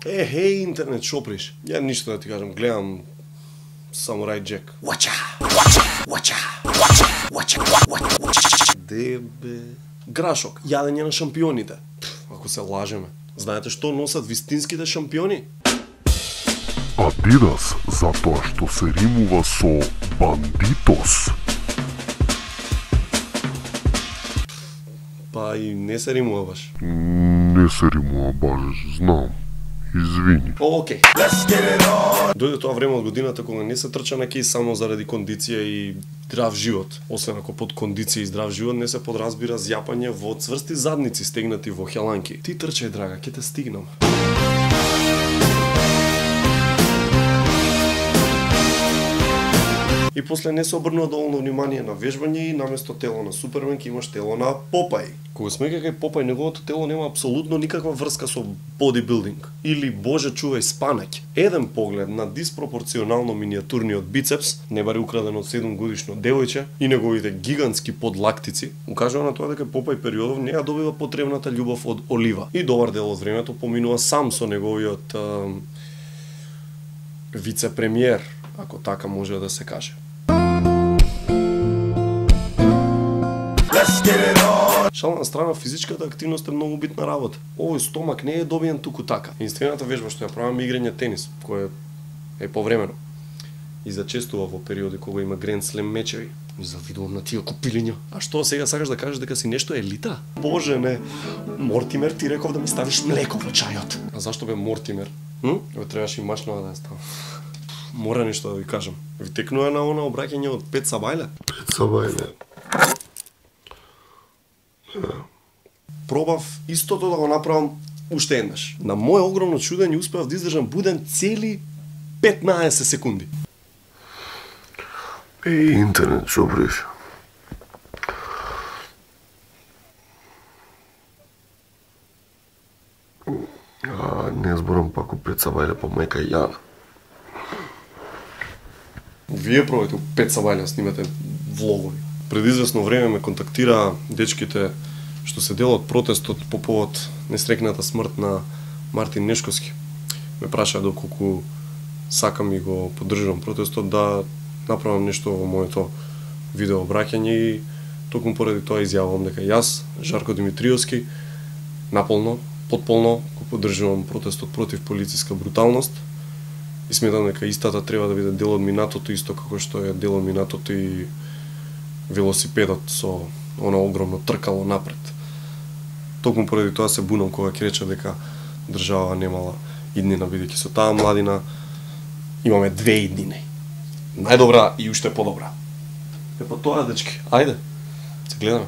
Хеј, интернет шоприш. Ја ништо да ти кажам, гледам Самурај Џек. Дебе. Грашок, јадење на шампионите. Ако се лажеме. Знаете што носат вистинските шампиони? Адидас, затоа што се римува со бандитос. Па и не се римува баш. Не се римува баш, знам. Извини. Океј. Дојде тоа време од годината кога не се трча на кеј само заради кондиција и здрав живот. Освен ако под кондиција и здрав живот не се подразбира зјапање во цврсти задници стегнати во хеланки. Ти трчај, драга, ќе те стигнам. И после не се обрнува доволно внимание на вежбање и наместо тело на Супермен ќе имаш тело на Попај. Кога сме кај Попај, неговото тело нема апсолутно никаква врска со бодибилдинг или боже чувај спанаќ. Еден поглед на диспропорционално миниатурниот бицепс, не бари украден од 7 годишно девојче, и неговите гигантски подлактици, укажува на тоа дека Попај периодов не ја добива потребната љубов од Олива. И добар дел од времето поминува сам со неговиот вице-премиер, ако така може да се каже. Шал на страна, физичката активност е многу битна работа. Овој стомак не е добиен туку така. Единствената вежба што ја правам е играње тенис, кој е повремено. И зачестува во периоди кога има Гранд Слем мечеви. Завидувам на тие купилиња. А што сега сакаш да кажеш дека си нешто елита? Боже не. Мортимер, ти реков да ми ставиш млеко во чајот. А зашто бе Мортимер? Ве требаше и машнова да ја ставам. Мора нешто да ви кажам. Ви текнува на она обраќање од Пет Сабајле? Пет Сабајле. Пробав истото да го направам уште еднаш. На моје огромно чудење успеав да издржам буден цели 15 секунди. Интернет шоприш. Не зборам пак у Пет Сабајле по мајка Јана. Вие пробајте у Пет Сабајле снимате влогови. Пред известно време ме контактира дечките што се дел од протестот по повод несрекната смрт на Мартин Нешковски. Ме прашаа доколку сакам и го поддржувам протестот да направам нешто во моето видео обраќање и токму поради тоа изјавувам дека јас, Жарко Димитриевски, наполно, потполно го поддржувам протестот против полициска бруталност и сметам дека истата треба да биде дел од минатото, исто како што е дел од минатото и велосипедот со она огромно тркало напред. Токму поради тоа се бунам кога ќе рече дека држава немала иднина, бидејќи со таа младина имаме 2 иднини. Најдобра и уште подобра. Епа тоа, дечки, ајде, се гледаме.